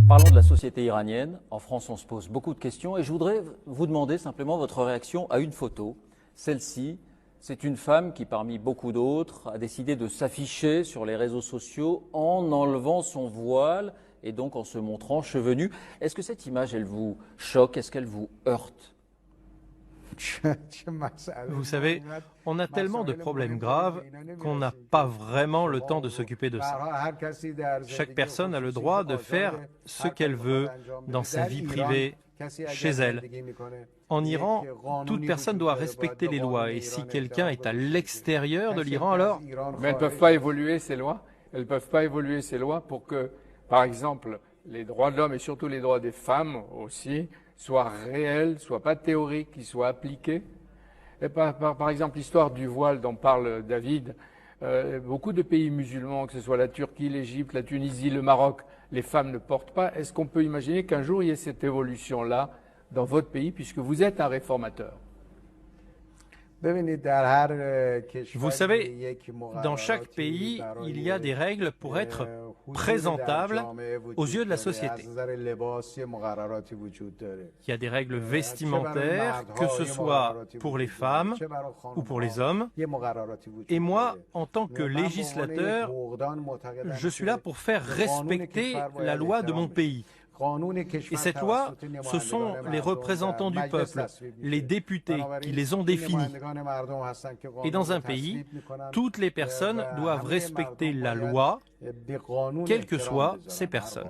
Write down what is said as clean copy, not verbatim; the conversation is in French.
Parlons de la société iranienne. En France, on se pose beaucoup de questions et je voudrais vous demander simplement votre réaction à une photo. Celle-ci, c'est une femme qui, parmi beaucoup d'autres, a décidé de s'afficher sur les réseaux sociaux en enlevant son voile et donc en se montrant cheveux nus. Est-ce que cette image, elle vous choque? Est-ce qu'elle vous heurte? Vous savez, on a tellement de problèmes graves qu'on n'a pas vraiment le temps de s'occuper de ça. Chaque personne a le droit de faire ce qu'elle veut dans sa vie privée, chez elle. En Iran, toute personne doit respecter les lois et si quelqu'un est à l'extérieur de l'Iran, alors... Mais elles ne peuvent pas évoluer ces lois. Elles ne peuvent pas évoluer ces lois pour que, par exemple, les droits de l'homme et surtout les droits des femmes aussi soient réels, soient pas théoriques, qu'ils soient appliqués. Et par exemple, l'histoire du voile dont parle David, beaucoup de pays musulmans, que ce soit la Turquie, l'Égypte, la Tunisie, le Maroc, les femmes ne portent pas. Est-ce qu'on peut imaginer qu'un jour il y ait cette évolution-là dans votre pays, puisque vous êtes un réformateur? Vous savez, dans chaque pays, il y a des règles pour être présentable aux yeux de la société. Il y a des règles vestimentaires, que ce soit pour les femmes ou pour les hommes. Et moi, en tant que législateur, je suis là pour faire respecter la loi de mon pays. Et cette loi, ce sont les représentants du peuple, les députés qui les ont définis. Et dans un pays, toutes les personnes doivent respecter la loi, quelles que soient ces personnes.